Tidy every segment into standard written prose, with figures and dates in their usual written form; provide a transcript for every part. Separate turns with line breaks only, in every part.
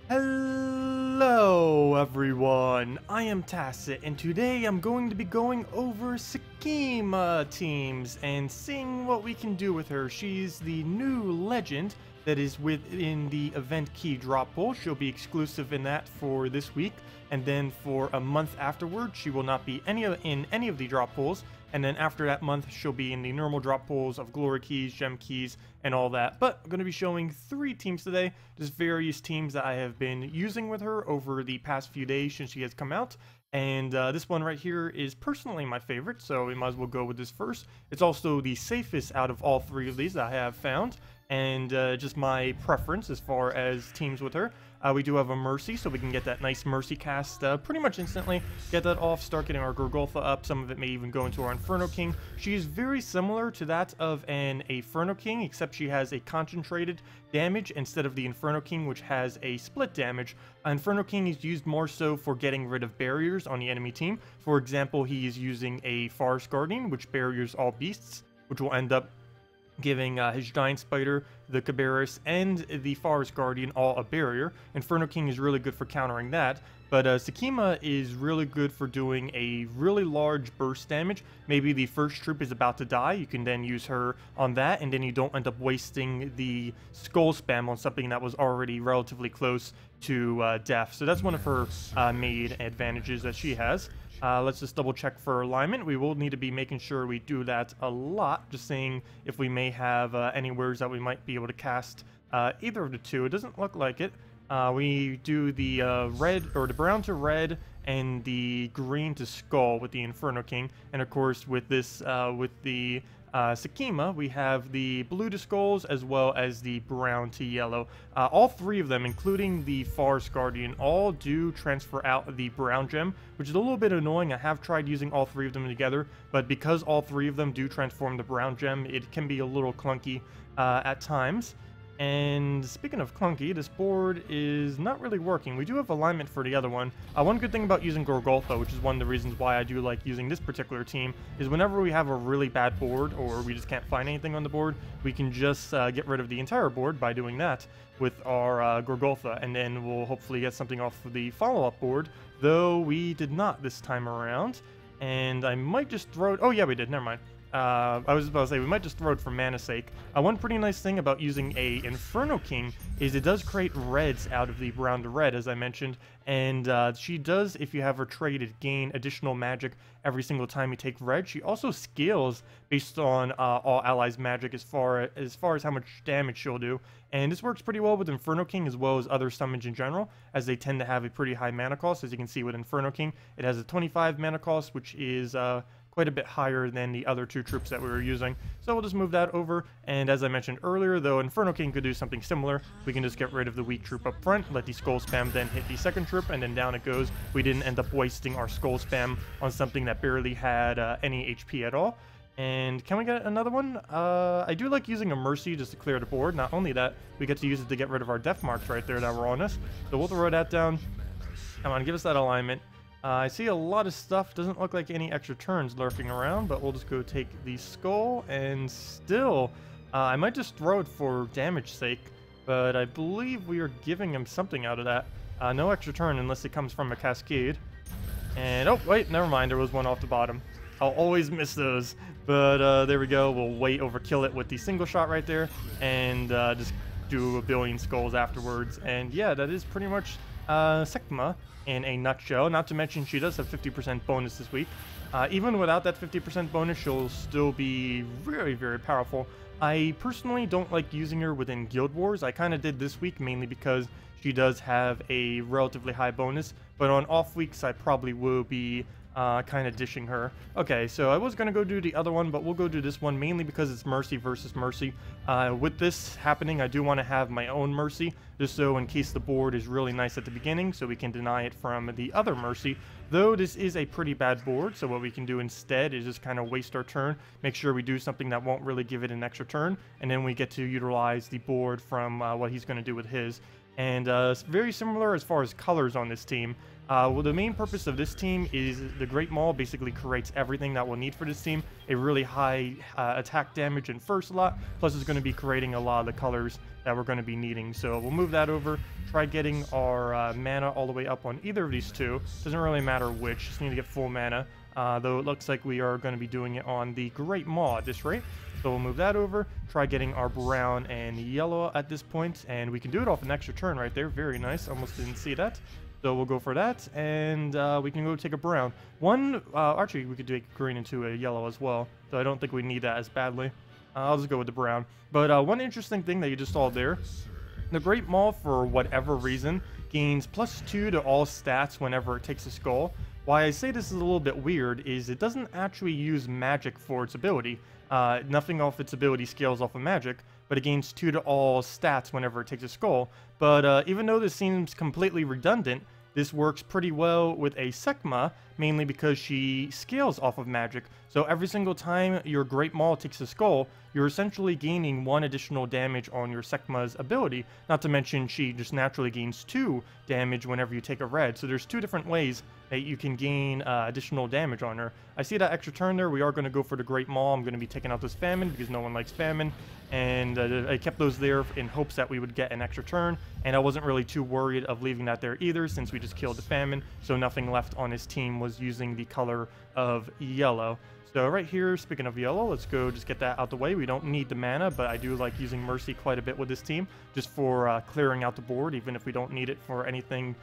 Hello everyone, I am Tacet, and today I'm going to be going over Sekhma teams and seeing what we can do with her. She's the new legend that is within the event key drop pool. She'll be exclusive in that for this week, and then for a month afterward she will not be in any of the drop pools, and then after that month she'll be in the normal drop pools of glory keys, gem keys, and all that. But I'm going to be showing 3 teams today, just various teams that I have been using with her over the past few days since she has come out. And this one right here is personally my favorite, so we might as well go with this first. It's also the safest out of all 3 of these that I have found, and just my preference as far as teams with her. We do have a Mercy, so we can get that nice Mercy cast pretty much instantly. Get that off, start getting our Gorgolfa up. Some of it may even go into our Inferno King. She is very similar to that of an Inferno King, except she has a concentrated damage instead of the Inferno King, which has a split damage. Inferno King is used more so for getting rid of barriers on the enemy team. For example, he is using a Forest Guardian, which barriers all beasts, which will end up giving his Giant Spider, the Cabarrus, and the Forest Guardian all a barrier. Inferno King is really good for countering that, but Sekhma is really good for doing a really large burst damage. Maybe the first troop is about to die, you can then use her on that, and then you don't end up wasting the skull spam on something that was already relatively close to death. So that's one of her main advantages that she has. Let's just double check for alignment. We will need to be making sure we do that a lot, just seeing if we may have any words that we might be able to cast either of the two. It doesn't look like it. We do the red, or the brown to red, and the green to skull with the Inferno King, and of course with this with the Sekhma, we have the blue to skulls as well as the brown to yellow. All 3 of them, including the Forest Guardian, all do transfer out the brown gem, which is a little bit annoying. I have tried using all 3 of them together, but because all 3 of them do transform the brown gem, it can be a little clunky at times. And speaking of clunky, this board is not really working. We do have alignment for the other one. One good thing about using Gorgolfa, which is one of the reasons why I do like using this particular team, is whenever we have a really bad board or we just can't find anything on the board, we can just get rid of the entire board by doing that with our Gorgolfa, and then we'll hopefully get something off of the follow-up board, though we did not this time around. And I might just throw it... Oh yeah, we did. Never mind. I was about to say, we might just throw it for mana's sake. One pretty nice thing about using a Inferno King is it does create reds out of the brown to red, as I mentioned, and she does, if you have her traded, gain additional magic every single time you take red. She also scales based on all allies' magic as far as how much damage she'll do, and this works pretty well with Inferno King as well as other summons in general, as they tend to have a pretty high mana cost. As you can see with Inferno King, it has a 25 mana cost, which is quite a bit higher than the other 2 troops that we were using. So we'll just move that over, and as I mentioned earlier, though Inferno King could do something similar, we can just get rid of the weak troop up front, let the skull spam then hit the second troop, and then down it goes. We didn't end up wasting our skull spam on something that barely had any HP at all. And can we get another one? I do like using a Mercy just to clear the board. Not only that, we get to use it to get rid of our death marks right there that were on us. So we'll throw that down. Come on, give us that alignment. I see a lot of stuff. Doesn't look like any extra turns lurking around, but we'll just go take the skull, and still, I might just throw it for damage sake, but I believe we are giving him something out of that. No extra turn unless it comes from a cascade. And, oh, wait, never mind, there was one off the bottom. I'll always miss those, but there we go. We'll way overkill it with the single shot right there, and just do a billion skulls afterwards. And yeah, that is pretty much Sekhma in a nutshell. Not to mention she does have 50% bonus this week. Even without that 50% bonus, she'll still be very, very powerful. I personally don't like using her within Guild Wars. I kind of did this week mainly because she does have a relatively high bonus, but on off weeks I probably will be kind of dishing her. Okay, so I was going to go do the other one, but we'll go do this one mainly because it's Mercy versus Mercy. With this happening, I do want to have my own Mercy, just so in case the board is really nice at the beginning, so we can deny it from the other Mercy. Though this is a pretty bad board, so what we can do instead is just kind of waste our turn, make sure we do something that won't really give it an extra turn, and then we get to utilize the board from what he's going to do with his. And it's very similar as far as colors on this team. Well, the main purpose of this team is the Great Maul basically creates everything that we'll need for this team. A really high attack damage in first slot, plus it's going to be creating a lot of the colors that we're going to be needing. So we'll move that over, try getting our mana all the way up on either of these two. Doesn't really matter which, just need to get full mana. Though it looks like we are going to be doing it on the Great Maul at this rate. So we'll move that over, try getting our brown and yellow at this point, and we can do it off an extra turn right there. Very nice, almost didn't see that. So we'll go for that, and we can go take a brown. Actually, we could take green into a yellow as well, so I don't think we need that as badly. I'll just go with the brown. But one interesting thing that you just saw there, the Great Maul, for whatever reason, gains +2 to all stats whenever it takes a skull. Why I say this is a little bit weird is it doesn't actually use magic for its ability. Nothing off its ability scales off of magic, but it gains 2 to all stats whenever it takes a skull. But even though this seems completely redundant, this works pretty well with a Sekhma, mainly because she scales off of magic. So every single time your Great Maul takes a skull, you're essentially gaining 1 additional damage on your Sekhma's ability. Not to mention she just naturally gains 2 damage whenever you take a red. So there's 2 different ways that you can gain additional damage on her. I see that extra turn there. We are going to go for the Great Maul. I'm going to be taking out this Famine because no one likes Famine. And I kept those there in hopes that we would get an extra turn. And I wasn't really too worried of leaving that there either, since we just killed the Famine. So nothing left on his team was using the color of yellow. So right here, speaking of yellow, let's go just get that out the way. We don't need the mana, but I do like using Mercy quite a bit with this team, just for clearing out the board, even if we don't need it for anything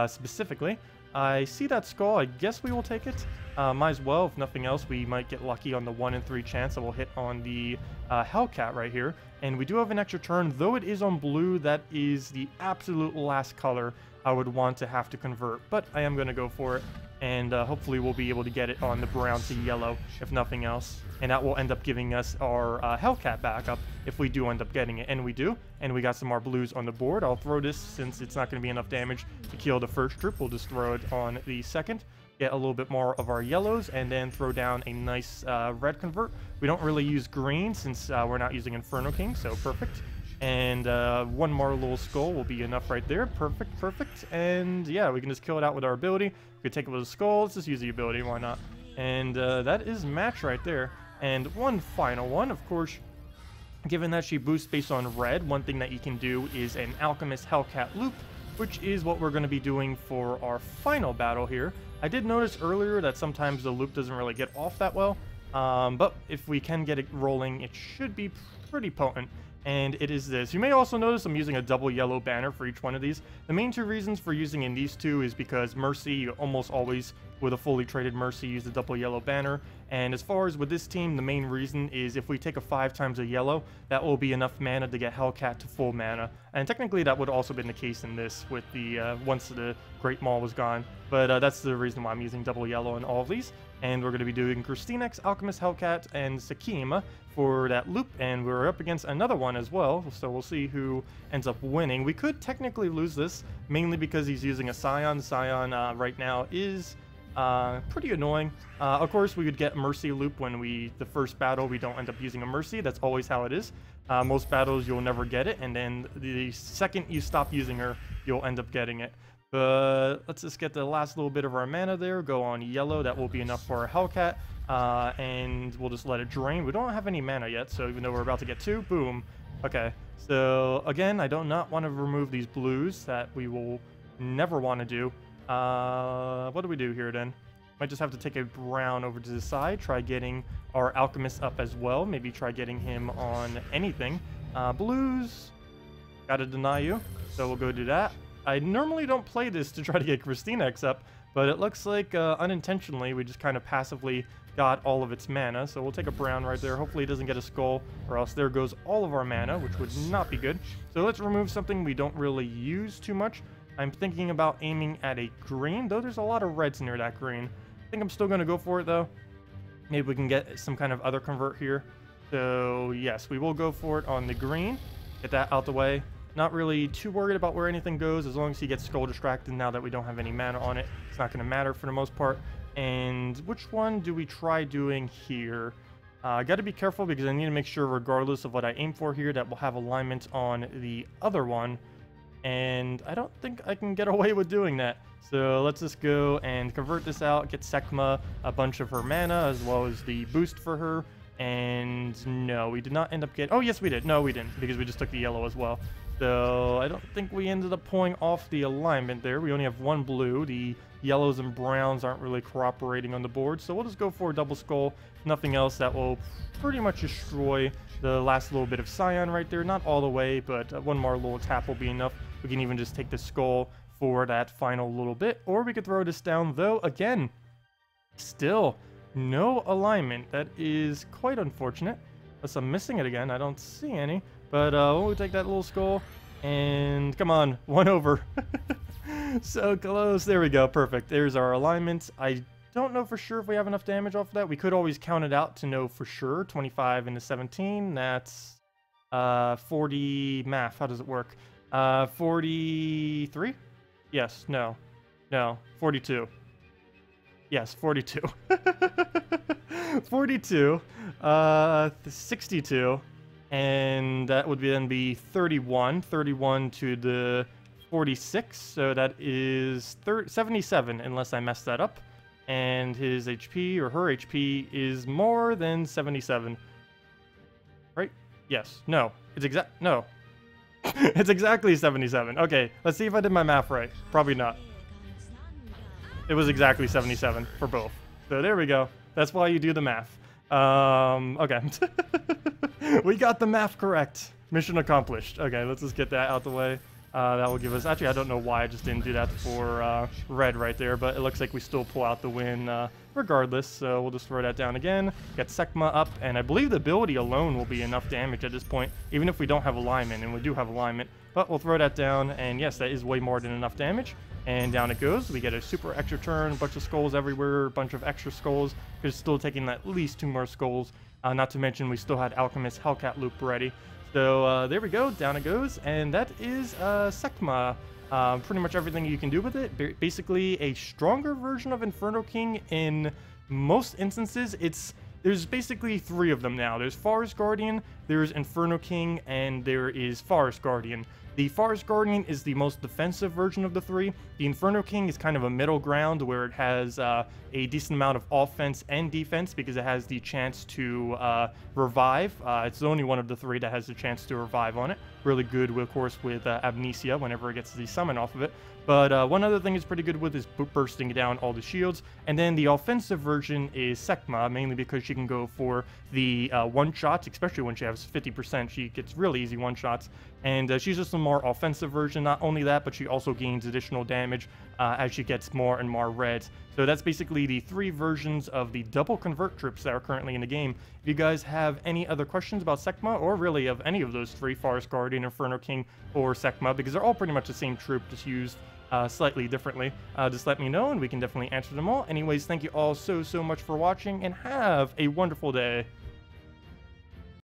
specifically. I see that skull. I guess we will take it. Might as well. If nothing else, we might get lucky on the 1 in 3 chance that we'll hit on the Hellcat right here. And we do have an extra turn. Though it is on blue, that is the absolute last color I would want to have to convert. But I am going to go for it. And hopefully we'll be able to get it on the brown to yellow, if nothing else. And that will end up giving us our Hellcat backup if we do end up getting it. And we do. And we got some more blues on the board. I'll throw this since it's not going to be enough damage to kill the first troop. We'll just throw it on the second. Get a little bit more of our yellows, and then throw down a nice red convert. We don't really use green since we're not using Infernal King, so perfect. And 1 more little skull will be enough right there. Perfect, perfect. And yeah, we can just kill it out with our ability. We could take it with a skull. Let's just use the ability, why not? And that is match right there. And one final one, of course, given that she boosts based on red, one thing that you can do is an Alchemist Hellcat loop, which is what we're going to be doing for our final battle here. I did notice earlier that sometimes the loop doesn't really get off that well, but if we can get it rolling, it should be pretty potent. And it is this. You may also notice I'm using a double yellow banner for each one of these. The main 2 reasons for using in these 2 is because Mercy, you almost always, with a fully traded Mercy, use the double yellow banner. And as far as with this team, the main reason is if we take a 5 times a yellow, that will be enough mana to get Hellcat to full mana. And technically that would also been the case in this with the once the Great Maul was gone. But that's the reason why I'm using double yellow in all of these. And we're going to be doing Christinex, Alchemist Hellcat, and Sekhma for that loop, and we're up against another one as well, so we'll see who ends up winning. We could technically lose this, mainly because he's using a Scion. Scion right now is pretty annoying. Of course, we could get Mercy loop when the first battle we don't end up using a Mercy. That's always how it is. Most battles you'll never get it, and then the second you stop using her, you'll end up getting it. But let's just get the last little bit of our mana there, go on yellow. That will be enough for our Hellcat. And we'll just let it drain. We don't have any mana yet, so even though we're about to get 2, boom. Okay, so again, I do not want to remove these blues that we will never want to do. What do we do here then? Might just have to take a brown over to the side, try getting our Alchemist up as well. Maybe try getting him on anything. Blues, gotta deny you, so we'll go do that. I normally don't play this to try to get Christinex up, but it looks like unintentionally we just kind of passively got all of its mana. So we'll take a brown right there. Hopefully it doesn't get a skull, or else there goes all of our mana, which would not be good. So let's remove something we don't really use too much. I'm thinking about aiming at a green, though there's a lot of reds near that green. I think I'm still going to go for it, though. Maybe we can get some kind of other convert here. So yes, we will go for it on the green. Get that out the way. Not really too worried about where anything goes, as long as he gets skull distracted now that we don't have any mana on it. It's not going to matter for the most part. And which one do we try doing here? I got to be careful because I need to make sure, regardless of what I aim for here, that we'll have alignment on the other one. and I don't think I can get away with doing that. So let's just go and convert this out, get Sekhma a bunch of her mana, as well as the boost for her. And no, we did not end up getting... Oh, yes, we did. No, we didn't, because we just took the yellow as well. So I don't think we ended up pulling off the alignment there. We only have one blue. The yellows and browns aren't really cooperating on the board. So we'll just go for a double skull. Nothing else that will pretty much destroy the last little bit of Scion right there. Not all the way, but one more little tap will be enough. We can even just take the skull for that final little bit. Or we could throw this down, though, again, still no alignment. That is quite unfortunate. Unless I'm missing it again. I don't see any. But we'll take that little skull. And come on, one over. So close. There we go. Perfect. There's our alignment. I don't know for sure if we have enough damage off of that. We could always count it out to know for sure. 25 into 17. That's 40 math. How does it work? 43? Yes. No. No. 42. Yes, 42. 42. 62. And that would then be 31. 31 to the 46. So that is 77, unless I messed that up. And his HP, or her HP, is more than 77. Right? Yes. No. It's no. It's exactly 77. Okay, let's see if I did my math right. Probably not. It was exactly 77 for both. So there we go. That's why you do the math. Okay. We got the math correct. Mission accomplished. Okay, let's just get that out the way. That will give us... Actually, I don't know why I just didn't do that for red right there, but it looks like we still pull out the win regardless. So we'll just throw that down again. Get Sekhma up, and I believe the ability alone will be enough damage at this point, even if we don't have alignment, and we do have alignment. But we'll throw that down, and yes, that is way more than enough damage. And down it goes. We get a super extra turn, a bunch of skulls everywhere, a bunch of extra skulls. We're still taking at least 2 more skulls. Not to mention we still had Alchemist Hellcat loop ready. So there we go, down it goes, and that is Sekhma. Pretty much everything you can do with it. Basically a stronger version of Inferno King in most instances. There's basically 3 of them now. There's Forest Guardian, there's Inferno King, and there is Forest Guardian. The Forest Guardian is the most defensive version of the 3. The Inferno King is kind of a middle ground where it has a decent amount of offense and defense because it has the chance to revive. It's the only one of the 3 that has the chance to revive on it. Really good, of course, with Amnesia whenever it gets the summon off of it. But one other thing it's pretty good with is bursting down all the shields. And then the offensive version is Sekhma, mainly because she can go for the one-shots, especially when she has 50%. She gets really easy one-shots. And she's just a more offensive version. Not only that, but she also gains additional damage as she gets more and more reds. So that's basically the 3 versions of the double convert troops that are currently in the game. If you guys have any other questions about Sekhma, or really of any of those 3, Forest Guardian, Inferno King, or Sekhma, because they're all pretty much the same troop, just used slightly differently, just let me know and we can definitely answer them all. Anyways, thank you all so much for watching, and have a wonderful day.